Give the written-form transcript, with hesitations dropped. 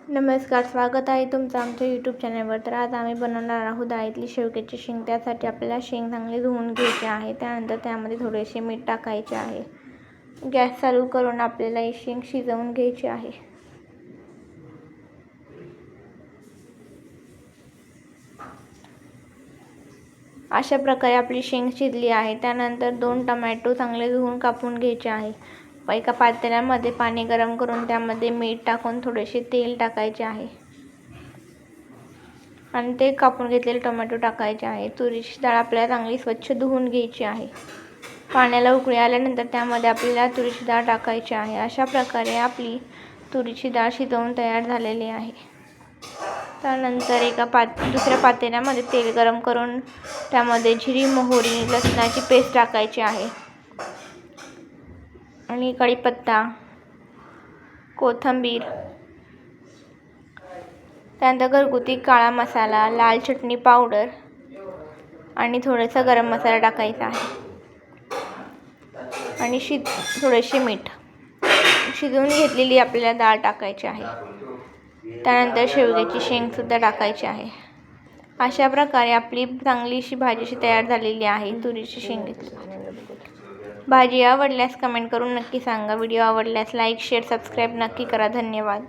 नमस्कार, स्वागत आहे तुमचं आमच्या यूट्यूब चॅनलवर. तर आज आम्ही बनवणार आहोत डाळीतली शेवग्याची शेंग. त्यासाठी आपल्याला शेंग चांगली धुवून घ्यायची आहे. त्यानंतर त्यामध्ये थोडेसे मीठ टाकायचे आहे. गॅस चालू करून आपल्याला ही शेंग शिजवून घ्यायची आहे. अशा प्रकारे आपली शेंग शिजली आहे. त्यानंतर 2 टोमॅटो चांगले धुवून कापून घ्यायचे आहे. एका पातेल्यामध्ये पाणी गरम करून त्यामध्ये मीठ टाकून थोडेसे तेल टाकायचे आहे आणि ते कापून घेतलेले टोमॅटो टाकायचे आहे. तुरीची डाळ आपल्याला चांगली स्वच्छ धुवून घ्यायची आहे. पाण्याला उकळी आल्यानंतर त्यामध्ये आपल्याला तुरीची डाळ टाकायची आहे. अशा प्रकारे आपली तुरीची डाळ शिजवून तयार झालेली आहे. त्यानंतर दुसऱ्या पातेल्यामध्ये तेल गरम करून त्यामध्ये जिरी, मोहरी, लसणाची पेस्ट टाकायची आहे आणि कढीपत्ता, कोथिंबीर, त्यानंतर घरगुती काळा मसाला, लाल चटणी पावडर आणि थोडासा गरम मसाला टाकायचा आहे आणि थोडेसे मीठ. शिजवून घेतलेली आपल्याला डाळ टाकायची आहे. त्यानंतर शेवग्याची शेंगसुद्धा टाकायची आहे. अशा प्रकारे आपली चांगलीशी भाजीशी तयार झालेली आहे तुरीची शेंग. भाजी आवडल्यास कमेंट करून नक्की सांगा. व्हिडिओ आवडल्यास लाईक, शेअर, सबस्क्राईब नक्की करा. धन्यवाद.